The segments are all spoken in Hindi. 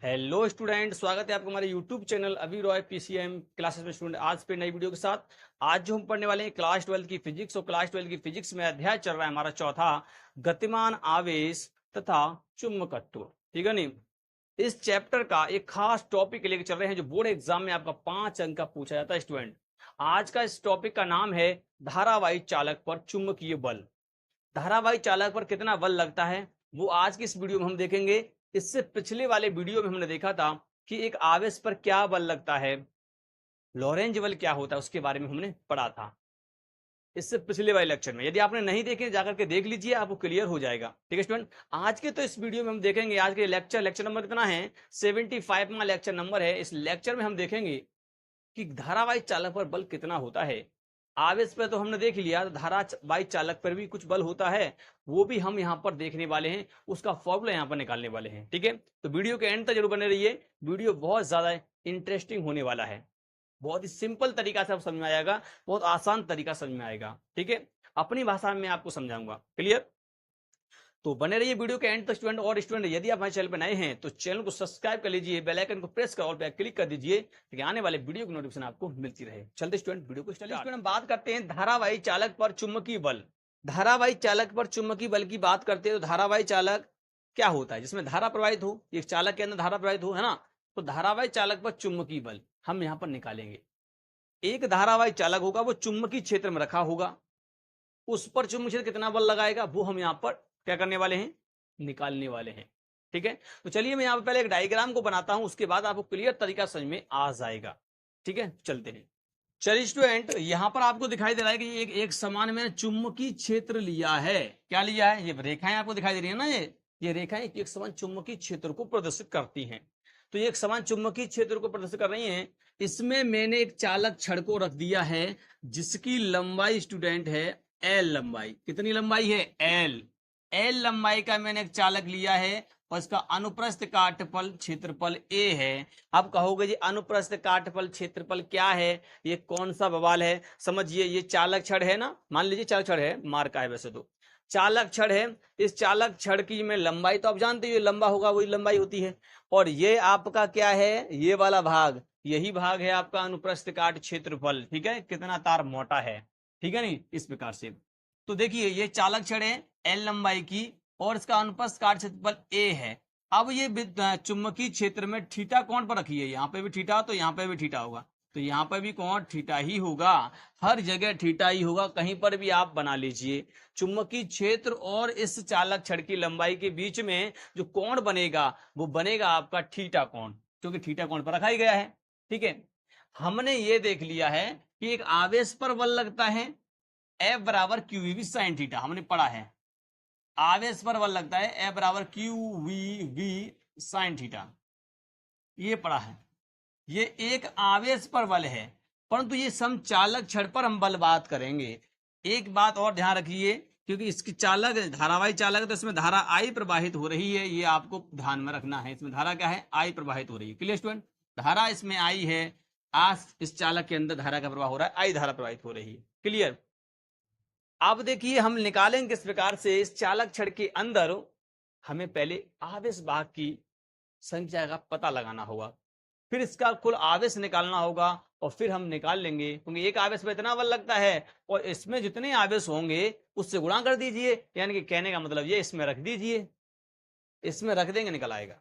हेलो स्टूडेंट, स्वागत है आपका हमारे यूट्यूब चैनल अभी रॉय पीसीएम क्लासेस में। स्टूडेंट आज पे नई वीडियो के साथ आज जो हम पढ़ने वाले हैं क्लास 12 की फिजिक्स। और क्लास 12 की फिजिक्स में अध्याय चल रहा है हमारा चौथा, गतिमान आवेश तथा चुंबकत्व। ठीक है नहीं, इस चैप्टर का एक खास टॉपिक लेके चल रहे हैं जो बोर्ड एग्जाम में आपका 5 अंक का पूछा जाता है। स्टूडेंट आज का इस टॉपिक का नाम है धारावाही चालक पर चुंबकीय बल। धारावाही चालक पर कितना बल लगता है वो आज की इस वीडियो में हम देखेंगे। इससे पिछले वाले वीडियो में हमने देखा था कि एक आवेश पर क्या बल लगता है, लॉरेंज बल क्या होता है, उसके बारे में हमने पढ़ा था इससे पिछले वाले लेक्चर में। यदि आपने नहीं देखे जाकर के देख लीजिए, आपको क्लियर हो जाएगा। ठीक है स्टूडेंट, आज के तो इस वीडियो में हम देखेंगे, आज के लेक्चर नंबर कितना है, 75वां लेक्चर नंबर है। इस लेक्चर में हम देखेंगे कि धारावाही चालक पर बल कितना होता है। आवेश पर तो हमने देख लिया, धारावाही चालक पर भी कुछ बल होता है, वो भी हम यहाँ पर देखने वाले हैं, उसका फॉर्मूला यहाँ पर निकालने वाले हैं। ठीक है, तो वीडियो के एंड तक जरूर बने रहिए, वीडियो बहुत ज्यादा इंटरेस्टिंग होने वाला है। बहुत ही सिंपल तरीका से आप समझ में आएगा, बहुत आसान तरीका समझ में आएगा। ठीक है, अपनी भाषा में आपको समझाऊंगा। क्लियर, तो बने रहिए वीडियो के एंड तक स्टूडेंट। और स्टूडेंट यदि आप हमारे चैनल पर नए हैं तो चैनल को सब्सक्राइब कर लीजिए, बेल आइकन को प्रेस कर ऑल पे क्लिक कर दीजिए ताकि आने वाले वीडियो की नोटिफिकेशन आपको मिलती रहे। चलते स्टूडेंट वीडियो को स्टूडेंट बात करते हैं धारावाही चालक पर चुंबकीय बल। धारावाही चालक पर चुंबकीय बल की बात करते हैं तो धारावाही चालक क्या होता है, जिसमें धारा प्रवाहित हो, एक चालक के अंदर धारा प्रवाहित हो, है ना। तो धारावाही चालक पर चुंबकीय बल हम यहाँ पर निकालेंगे। एक धारावाही चालक होगा, वो चुंबकीय क्षेत्र में रखा होगा, उस पर चुंबकीय क्षेत्र कितना बल लगाएगा वो हम यहाँ पर क्या करने वाले हैं, निकालने वाले हैं। ठीक है, तो चलिए मैं यहाँ पर पहले एक डायग्राम को बनाता हूं, उसके बाद आपको क्लियर तरीका समझ में आ जाएगा। ठीक है, चलते हैं। चलिए स्टूडेंट, यहां पर आपको दिखाई दे रहा है कि एक समान में चुंबकीय क्षेत्र लिया है। क्या लिया है, ये रेखाएं आपको दिखाई दे रही है ना, ये रेखाएं एक समान चुंबकीय क्षेत्र को प्रदर्शित करती हैं। तो ये एक समान चुंबकीय क्षेत्र को प्रदर्शित कर रही हैं। इसमें मैंने एक चालक छड़ को रख दिया है जिसकी लंबाई स्टूडेंट है एल लंबाई। कितनी लंबाई है, एल। एल लंबाई का मैंने एक चालक लिया है और इसका अनुप्रस्थ काटफल क्षेत्रफल ए है। अब कहोगे जी अनुप्रस्थ काटफल क्षेत्रफल क्या है, ये कौन सा बवाल है। समझिए, ये चालक छड़ है ना, मान लीजिए चालक छड़ है, मार का है वैसे तो, चालक छड़ है। इस चालक छड़ की में लंबाई तो आप जानते हो, लंबा होगा वही लंबाई होती है। और ये आपका क्या है, ये वाला भाग, यही भाग है आपका अनुप्रस्थ काट क्षेत्रफल। ठीक है, कितना तार मोटा है। ठीक है नहीं, इस प्रकार से। तो देखिए ये चालक छड़ है एल लंबाई की और इसका अनुप्रस्थ काट क्षेत्रफल ए है। अब ये चुंबकीय क्षेत्र में थीटा कौन पर रखी है, यहाँ पे भी थीटा तो यहाँ पे भी थीटा होगा, तो यहाँ पे भी कौन, थीटा ही होगा। हर जगह थीटा ही होगा, कहीं पर भी आप बना लीजिए। चुंबकीय क्षेत्र और इस चालक छड़ की लंबाई के बीच में जो कोण बनेगा वो बनेगा आपका थीटा कोण, क्योंकि थीटा कोण पर रखा ही गया है। ठीक है, हमने ये देख लिया है कि एक आवेश पर बल लगता है F बराबर क्यू वी साइन थीटा, हमने पढ़ा है। आवेश पर बल लगता है F बराबर क्यू वी साइन थीटा, ये पढ़ा है। ये एक आवेश पर बल है, परंतु ये समचालक छड़ पर हम बल बात करेंगे। एक बात और ध्यान रखिए, क्योंकि इसकी चालक धारावाही चालक है तो इसमें धारा आई प्रवाहित हो रही है, ये आपको ध्यान में रखना है। इसमें धारा क्या है, आई प्रवाहित हो रही है। क्लियर स्टूडेंट, धारा इसमें आई है, आज इस चालक के अंदर धारा का प्रवाह हो रहा है, आई धारा प्रवाहित हो रही है। क्लियर, अब देखिए हम निकालेंगे किस प्रकार से। इस चालक छड़ के अंदर हमें पहले आवेश वाहक की संख्या का पता लगाना होगा, फिर इसका कुल आवेश निकालना होगा और फिर हम निकाल लेंगे, क्योंकि एक आवेश पर इतना बल लगता है और इसमें जितने आवेश होंगे उससे गुणा कर दीजिए। यानी कि कहने का मतलब ये, इसमें रख दीजिए, इसमें रख देंगे निकल आएगा।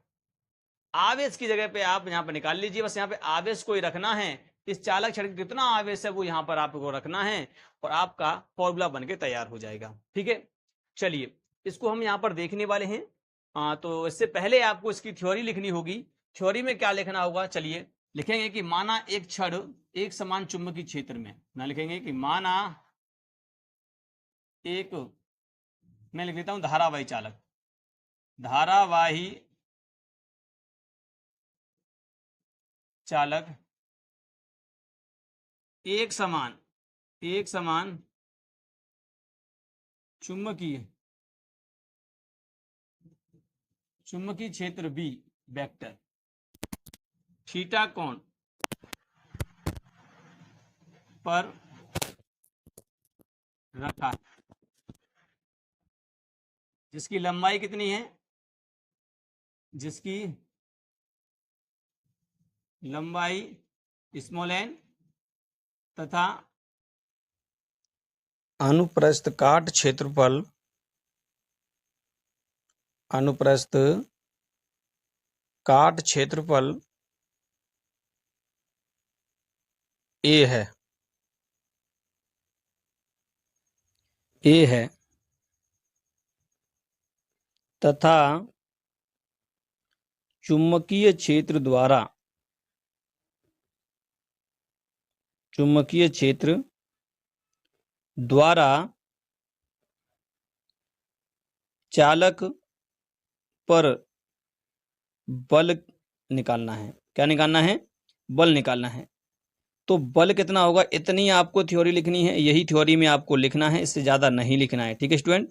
आवेश की जगह पे आप यहाँ पे निकाल लीजिए, बस यहाँ पे आवेश को ही रखना है। इस चालक छड़ कितना आवेश है वो यहाँ पर आपको रखना है और आपका फॉर्मूला बन के तैयार हो जाएगा। ठीक है, चलिए इसको हम यहाँ पर देखने वाले हैं। तो इससे पहले आपको इसकी थ्योरी लिखनी होगी। थ्योरी में क्या लिखना होगा, चलिए लिखेंगे कि माना एक छड़ एक समान चुंबकीय क्षेत्र में, ना लिखेंगे कि माना एक, मैं लिख देता हूं धारावाही चालक, धारावाही चालक एक समान चुंबकीय चुंबकीय क्षेत्र बी वेक्टर थीटा कोण पर रखा, जिसकी लंबाई कितनी है, जिसकी लंबाई स्मॉल एन तथा अनुप्रस्थ काट क्षेत्रफल ए है तथा चुंबकीय क्षेत्र द्वारा चालक पर बल निकालना है। क्या निकालना है? बल निकालना है। तो बल कितना होगा इतनी आपको थ्योरी लिखनी है, यही थ्योरी में आपको लिखना है, इससे ज्यादा नहीं लिखना है। ठीक है स्टूडेंट?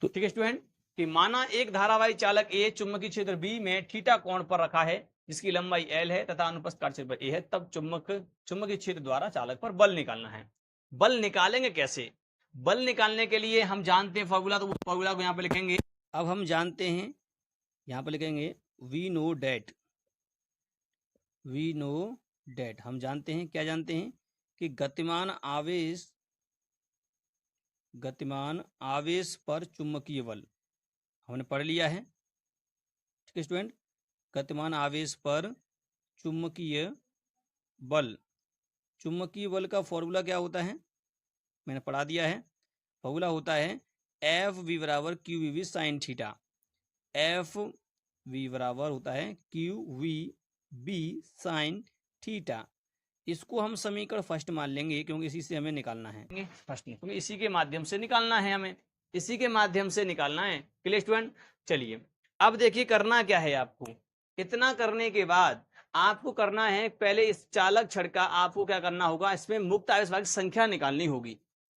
तो ठीक है स्टूडेंट कि माना एक धारावाही चालक ए चुंबकीय क्षेत्र बी में थीटा कोण पर रखा है जिसकी लंबाई एल है तथा अनुप्रस्थ काट क्षेत्र ए है, तब चुंबकीय क्षेत्र द्वारा चालक पर बल निकालना है। बल निकालेंगे कैसे? बल निकालने के लिए हम जानते हैं फॉर्मूला, तो उस फॉर्मूला को यहाँ पे लिखेंगे। अब हम जानते हैं, यहाँ पे लिखेंगे वी नो डेट। हम जानते हैं, क्या जानते हैं कि गतिमान आवेश पर चुंबकीय बल हमने पढ़ लिया है। ठीक है स्टूडेंट? गतिमान आवेश पर चुंबकीय बल का फॉर्मूला क्या होता है मैंने पढ़ा दिया है। फॉर्मूला होता है एफ वी बराबर Q V sine theta. F V बराबर होता है Q V B sine theta. इसको हम समीकरण फर्स्ट मान लेंगे क्योंकि इसी से हमें निकालना है फर्स्ट, क्योंकि इसी के माध्यम से निकालना है, हमें इसी के माध्यम से निकालना है। Clear student? चलिए अब देखिए करना क्या है आपको। इतना करने के बाद आपको करना है, पहले इस चालक छड़ का आपको क्या करना होगा, इसमें मुक्त आवेश वाहक संख्या निकालनी होगी।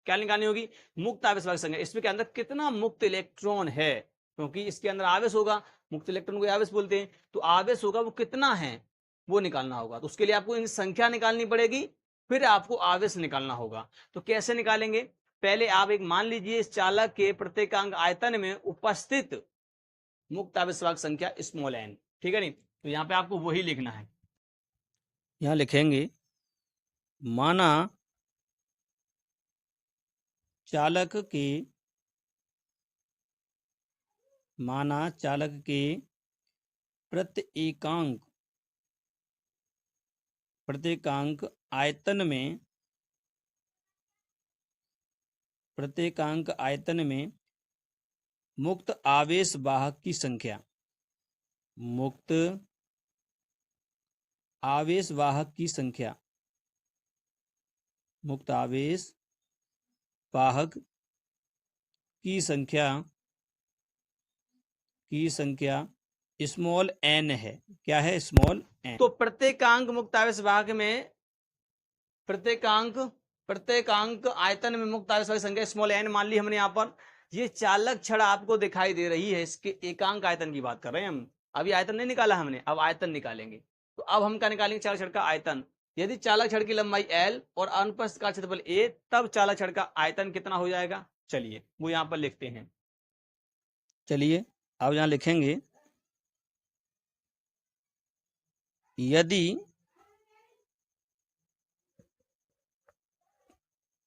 क्या निकालनी होगी? मुक्त आवेश वाहक संख्या। इसमें के अंदर कितना मुक्त इलेक्ट्रॉन है, क्योंकि इसके अंदर आवेश होगा, मुक्त इलेक्ट्रॉन को आवेश बोलते हैं, तो आवेश होगा वो कितना है वो निकालना होगा। तो उसके लिए आपको इनकी संख्या निकालनी पड़ेगी, फिर आपको आवेश निकालना होगा। तो कैसे निकालेंगे? पहले आप एक मान लीजिए इस चालक के प्रत्येकांक आयतन में उपस्थित मुक्त आवेश वाहक संख्या स्मॉल एन। ठीक है नहीं? तो यहाँ पे आपको वही लिखना है। यहाँ लिखेंगे माना चालक के प्रत्येकांक आयतन में मुक्त आवेश वाहक की संख्या, मुक्त आवेश वाहक की संख्या स्मॉल एन है। क्या है? Small N. तो प्रत्येकांक मुक्त आवेश वाहक में प्रत्येकांक आयतन में मुक्त आवेश वाहक संख्या स्मॉल एन मान ली हमने। यहाँ पर ये चालक छड़ आपको दिखाई दे रही है, इसके एकांक आयतन की बात कर रहे हैं हम। अभी आयतन नहीं निकाला हमने, अब आयतन निकालेंगे। तो अब हम क्या निकालेंगे? चालक छड़ का आयतन। यदि चालक छड़ की लंबाई एल और अनुप्रस्थ काट क्षेत्रफल ए, तब चालक छड़ का आयतन कितना हो जाएगा? चलिए वो यहाँ पर लिखते हैं। चलिए अब यहाँ लिखेंगे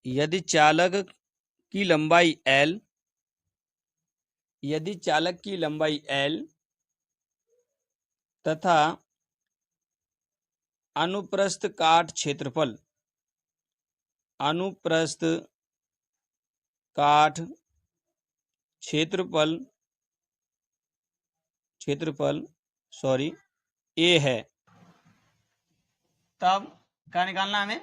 यदि चालक की लंबाई L तथा अनुप्रस्थ काट क्षेत्रफल A है, तब क्या निकालना है हमें?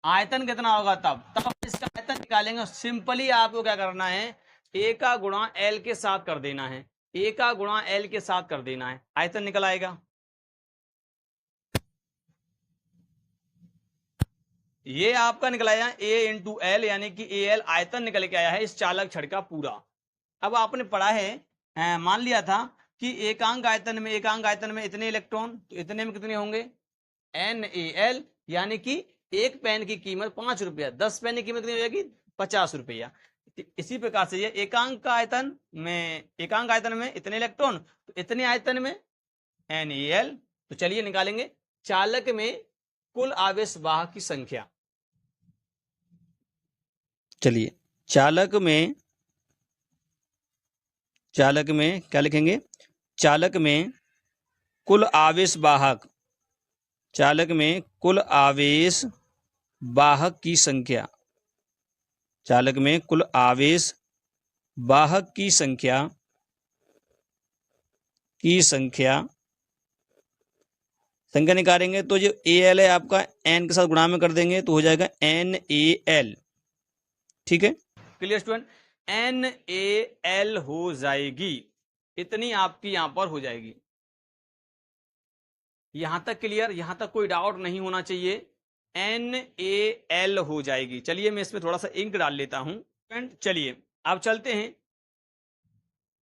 आयतन कितना होगा तब इसका आयतन निकालेंगे। सिंपली आपको क्या करना है, ए का गुणा एल के साथ कर देना है। ए का गुणा एल के साथ कर देना है, आयतन निकल आएगा। ये आपका निकल आया ए इंटू एल, यानी कि ए एल आयतन निकल के आया है इस चालक छड़ का पूरा। अब आपने पढ़ा है, मान लिया था कि एकांक आयतन में इतने इलेक्ट्रॉन, तो इतने में कितने होंगे? NaL, यानी कि एक पेन की कीमत 5 रुपया, 10 पेन की कीमत कितनी हो जाएगी? 50 रुपया। इसी प्रकार से ये एकांक आयतन में इतने इलेक्ट्रॉन, तो इतने आयतन में NaL। तो चलिए निकालेंगे चालक में कुल आवेश वाहक की संख्या। चलिए चालक में क्या लिखेंगे? चालक में कुल आवेश वाहक, चालक में कुल आवेश वाहक की संख्या, चालक में कुल आवेश वाहक की संख्या निकालेंगे तो जो AL है आपका N के साथ गुणा में कर देंगे तो हो जाएगा NaL। ठीक है, क्लियर स्टूडेंट? NaL हो जाएगी, इतनी आपकी यहां पर हो जाएगी। यहां तक क्लियर? यहां तक कोई डाउट नहीं होना चाहिए। NaL हो जाएगी। चलिए मैं इसमें थोड़ा सा इंक डाल लेता हूं। चलिए अब चलते हैं,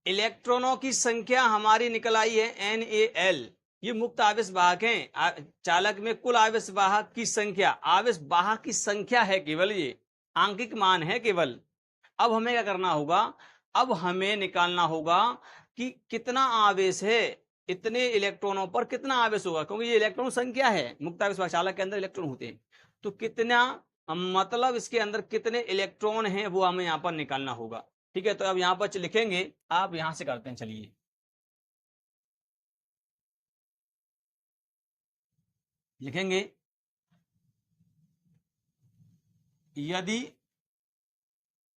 इलेक्ट्रॉनों की संख्या हमारी निकल आई है NaL। ये मुक्त आवेश वाहक हैं। चालक में कुल आवेश वाहक की संख्या, आवेश वाहक की संख्या है केवल, ये आंकिक मान है केवल। अब हमें क्या करना होगा? अब हमें निकालना होगा कि कितना आवेश है, इतने इलेक्ट्रॉनों पर कितना आवेश होगा, क्योंकि ये इलेक्ट्रॉन संख्या है। मुक्त आवेश वाहक चालक के अंदर इलेक्ट्रॉन होते हैं, तो कितना मतलब इसके अंदर कितने इलेक्ट्रॉन हैं वो हमें यहाँ पर निकालना होगा। ठीक है, तो अब यहाँ पर लिखेंगे, आप यहां से करते हैं। चलिए लिखेंगे, यदि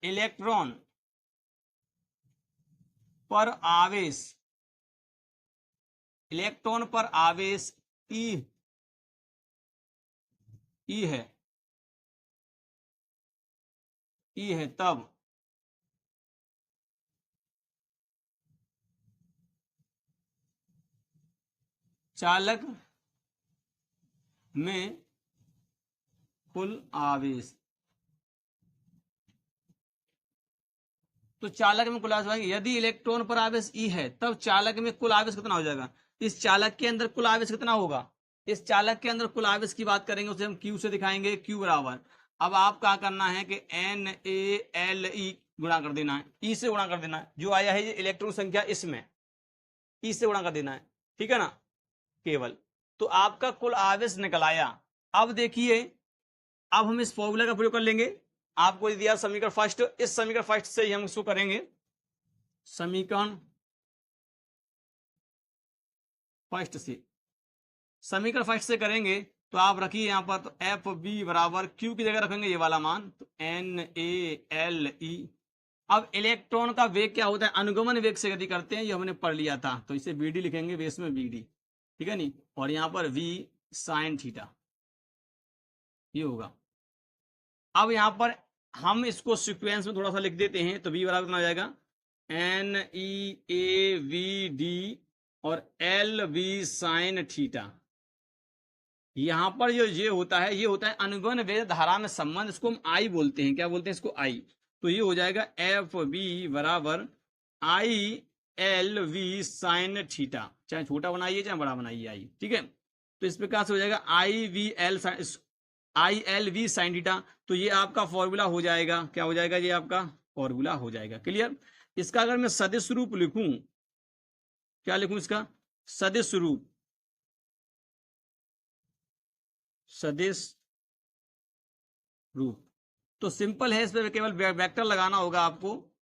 इलेक्ट्रॉन पर आवेश E है तब चालक में कुल आवेश, तो चालक में कुल आवेश, यदि इलेक्ट्रॉन पर आवेश E है तब चालक में कुल आवेश कितना हो जाएगा? इस चालक के अंदर कुल आवेश कितना होगा? इस चालक के अंदर कुल आवेश की बात करेंगे, उसे हम Q से दिखाएंगे। Q बराबर, अब आप क्या करना है कि NaLe गुणा कर देना है, E से गुणा कर देना है। जो आया है ये इलेक्ट्रॉन संख्या, इसमें E से गुणा कर देना है। ठीक है ना, केवल। तो आपका कुल आवेश निकल आया। अब देखिए, अब हम इस फॉर्मूला का प्रयोग कर लेंगे। आपको दिया समीकरण फर्स्ट, इस समीकरण फर्स्ट से ही हम इसको करेंगे। समीकरण फर्स्ट से करेंगे तो आप रखिए यहाँ पर, तो FB बराबर Q की जगह रखेंगे ये वाला मान, तो NaLe। अब इलेक्ट्रॉन का वेग क्या होता है? अनुगमन वेग से गति करते हैं, ये हमने पढ़ लिया था, तो इसे BD लिखेंगे, बेस में BD। ठीक है नी, और यहाँ पर V sin थीटा ये होगा। अब यहाँ पर हम इसको सीक्वेंस में थोड़ा सा लिख देते हैं, तो V बराबर कितना हो जाएगा? NeAVD और LV sin थीटा। यहां पर जो ये होता है अनुगमन वेग धारा में संबंध, इसको हम I बोलते हैं। क्या बोलते हैं इसको? I। तो ये हो जाएगा FB बराबर ILV sin थीटा, चाहे छोटा बनाइए चाहे बड़ा बनाइए I। ठीक है, तो इस प्रकार से हो जाएगा ILV sin थीटा। तो ये आपका फॉर्मूला हो जाएगा। क्या हो जाएगा? ये आपका फॉर्मूला हो जाएगा। क्लियर? इसका अगर मैं सदिश रूप लिखूं, क्या लिखूं इसका? सदिश रूप तो सिंपल है, इस पर केवल वेक्टर लगाना होगा आपको।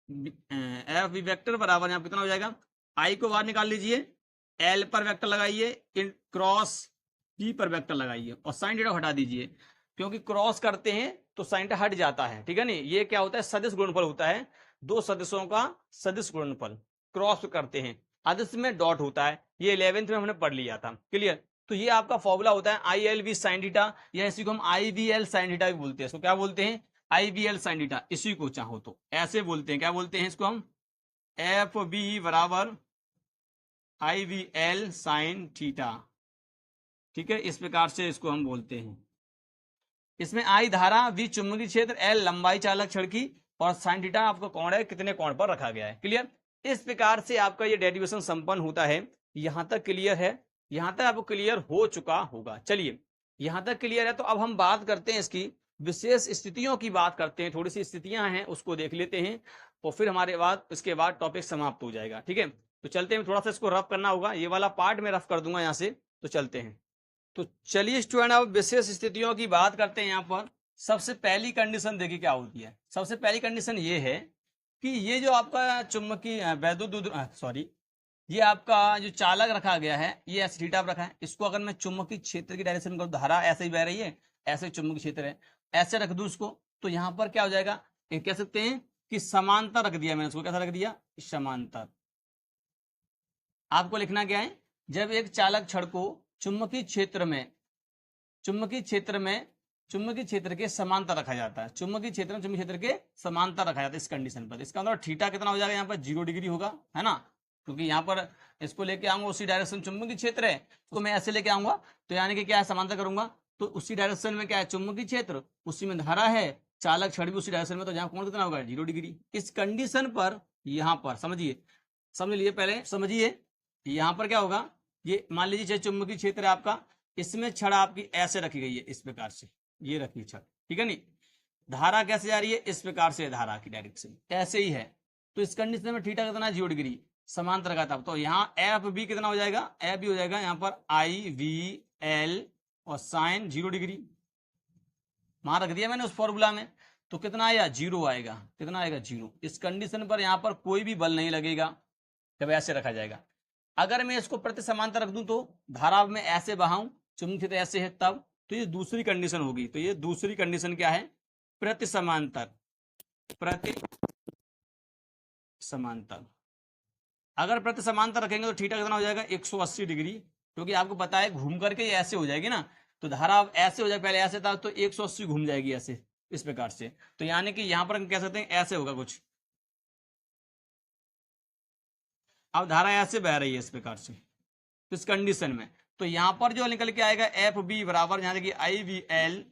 FB वेक्टर बराबर यहाँ कितना हो जाएगा? I को बाहर निकाल लीजिए, L पर वेक्टर लगाइए, क्रॉस T पर वेक्टर लगाइए और साइन थीटा हटा दीजिए, क्योंकि क्रॉस करते हैं तो साइन थीटा हट जाता है। ठीक है नहीं, ये क्या होता है? सदिश गुणनफल होता है, दो सदिशों का सदिश गुणनफल क्रॉस करते हैं। अदिश में डॉट होता है, ये 11th में हमने पढ़ लिया था। क्लियर? तो ये आपका फॉर्मूला होता है ILV sin थीटा, या इसी को हम IVL sin थीटा भी बोलते हैं। इसको क्या बोलते हैं? IVL sin theta. इसी को चाहो तो ऐसे बोलते हैं, क्या बोलते हैं इसको हम? FB बराबर IVL sin थीटा। ठीक है, इस प्रकार से इसको हम बोलते हैं। इसमें I धारा, V चुंबकीय क्षेत्र, L लंबाई चालक छड़ की, और sin थीटा आपको कोण है, कितने कोण पर रखा गया है। क्लियर? इस प्रकार से आपका ये डेरिवेशन संपन्न होता है। यहां तक क्लियर है? यहां तक आपको क्लियर हो चुका होगा। चलिए यहां तक क्लियर है, तो अब हम बात करते हैं इसकी विशेष स्थितियों की बात करते हैं, थोड़ी सी स्थितियां हैं उसको देख लेते हैं और फिर हमारे बाद इसके बाद टॉपिक समाप्त हो जाएगा। ठीक है, तो चलते हैं, थोड़ा सा इसको रफ करना होगा, ये वाला पार्ट में रफ कर दूंगा यहाँ से। तो चलते हैं, तो चलिए स्टूडेंट अब विशेष स्थितियों की बात करते हैं। यहाँ पर सबसे पहली कंडीशन देखिए क्या होती है। सबसे पहली कंडीशन ये है कि ये जो आपका चुंबकीय वैद्युत सॉरी ये आपका जो चालक रखा गया है ये ऐसे थीटा पर रखा है, इसको अगर मैं चुंबकीय क्षेत्र की डायरेक्शन करूँ, धारा ऐसे ही बह रही है, ऐसे चुंबकीय क्षेत्र है, ऐसे रख दूं इसको, तो यहाँ पर क्या हो जाएगा, ये कह सकते हैं कि समांतर रख दिया मैंने इसको। कैसा रख दिया, समांतर। आपको लिखना क्या है, जब एक चालक छड़ को चुंबकीय क्षेत्र के समांतर रखा जाता है, चुंबकीय क्षेत्र के समांतर रखा जाता है इस कंडीशन पर, इसका मतलब थीटा कितना हो जाएगा, यहाँ पर 0 डिग्री होगा, है ना, क्योंकि यहाँ पर इसको लेके आऊंगा उसी डायरेक्शन, चुंबकीय क्षेत्र है तो मैं ऐसे लेके आऊंगा, तो यानी कि क्या है, समांतर करूंगा तो उसी डायरेक्शन में क्या है, चुंबकीय क्षेत्र, उसी में धारा है, चालक छड़ भी उसी डायरेक्शन में, तो यहाँ कोण कितना होगा, 0 डिग्री। इस कंडीशन पर यहाँ पर समझ लीजिए पहले समझिए, यहाँ पर क्या होगा, ये मान लीजिए चुंबकीय क्षेत्र है आपका, इसमें छड़ आपकी ऐसे रखी गई है, इस प्रकार से ये रखी छड़, ठीक है नहीं, धारा कैसे जा रही है, इस प्रकार से धारा की डायरेक्शन ऐसे ही है, तो इस कंडीशन में थीटा कितना, 0 डिग्री समांतर का था, तो यहाँ एफ बी कितना हो जाएगा, एफ बी हो जाएगा यहाँ पर आई वी एल और साइन 0 डिग्री वहां रख दिया मैंने उस फॉर्मूला में, तो कितना आया, 0 आएगा, कितना आएगा, 0। इस कंडीशन पर यहाँ पर कोई भी बल नहीं लगेगा जब ऐसे रखा जाएगा। अगर मैं इसको प्रति समांतर रख दूं तो धारा में ऐसे बहाऊं, चुंबकीय क्षेत्र ऐसे है तब, तो ये दूसरी कंडीशन होगी। तो ये दूसरी कंडीशन क्या है, प्रति समांतर, प्रति समांतर। अगर प्रति समांतर रखेंगे तो थीटा कितना हो जाएगा, 180 डिग्री, क्योंकि आपको पता है घूम करके ये ऐसे हो जाएगी ना, तो धारा अब ऐसे हो जाए, पहले ऐसे था तो 180 घूम जाएगी ऐसे, इस प्रकार से, तो यानी कि यहां पर हम कह सकते हैं ऐसे होगा कुछ, अब धारा ऐसे बह रही है इस प्रकार से, तो इस कंडीशन में, तो यहां पर जो निकल के आएगा एफ बी बराबर, यहाँ देखिए आई वी एल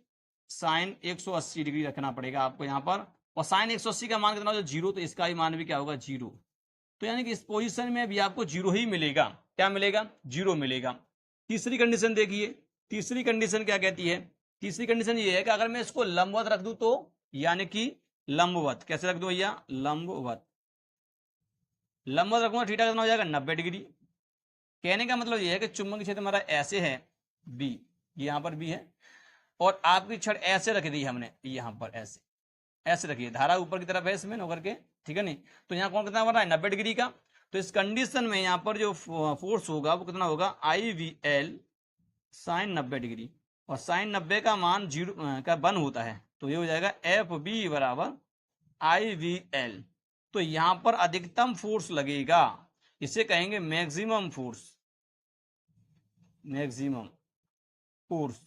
साइन 180 डिग्री रखना पड़ेगा आपको यहाँ पर, और साइन 180 का मान कितना हो, 0, तो इसका भी मान भी क्या होगा, 0। तो यानी कि इस पोजीशन में भी आपको 0 ही मिलेगा, क्या मिलेगा, 0 मिलेगा। तीसरी कंडीशन देखिए, तीसरी कंडीशन क्या कहती है, तीसरी कंडीशन ये है कि अगर मैं इसको लंबवत रख दूं तो, यानी कि लंबवत कैसे रख दूं भैया, लंबवत, लंबवत रखूंगा थीटा कितना हो जाएगा, 90 डिग्री। कहने का मतलब ये है कि चुंबकीय क्षेत्र हमारा ऐसे है बी, यहाँ पर बी है, और आपकी छड़ ऐसे रख दी हमने, यहाँ पर ऐसे ऐसे रखिए, धारा ऊपर की तरफ है इसमें होकर के, ठीक है नहीं, तो यहाँ कौन कितना बन रहा है, 90 डिग्री का, तो इस कंडीशन में यहाँ पर जो फोर्स होगा वो कितना होगा, आई वी एल साइन 90 डिग्री, और साइन 90 का मान 0 का 1 होता है, तो ये हो जाएगा एफ बी बराबर आई वी एल। तो यहाँ पर अधिकतम फोर्स लगेगा, इसे कहेंगे maximum force, maximum force,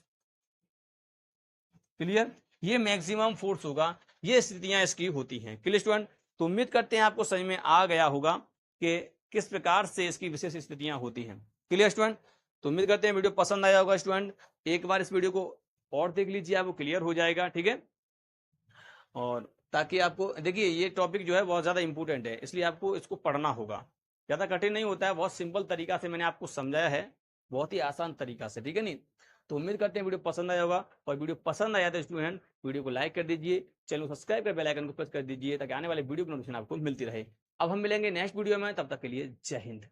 clear, ये मैक्सिमम फोर्स होगा, ये स्थितियां इसकी होती हैं। क्लियर स्टूडेंट, तो उम्मीद करते हैं आपको समझ में आ गया होगा कि किस प्रकार से इसकी विशेष स्थितियां होती हैं। क्लियर स्टूडेंट, तो उम्मीद करते हैं वीडियो पसंद आया होगा स्टूडेंट, एक बार इस वीडियो को और देख लीजिए, आपको क्लियर हो जाएगा, ठीक है, और ताकि आपको देखिए ये टॉपिक जो है बहुत ज्यादा इंपॉर्टेंट है, इसलिए आपको इसको पढ़ना होगा, ज्यादा कठिन नहीं होता है, बहुत सिंपल तरीका से मैंने आपको समझाया है, बहुत ही आसान तरीका से, ठीक है नहीं। तो उम्मीद करते हैं वीडियो पसंद आया होगा, और वीडियो पसंद आया तो स्टूडेंट वीडियो को लाइक कर दीजिए, चैनल को सब्सक्राइब कर बेल आइकन को प्रेस कर दीजिए, ताकि आने वाले वीडियो की नोटिफिकेशन आपको मिलती रहे। अब हम मिलेंगे नेक्स्ट वीडियो में, तब तक के लिए जय हिंद।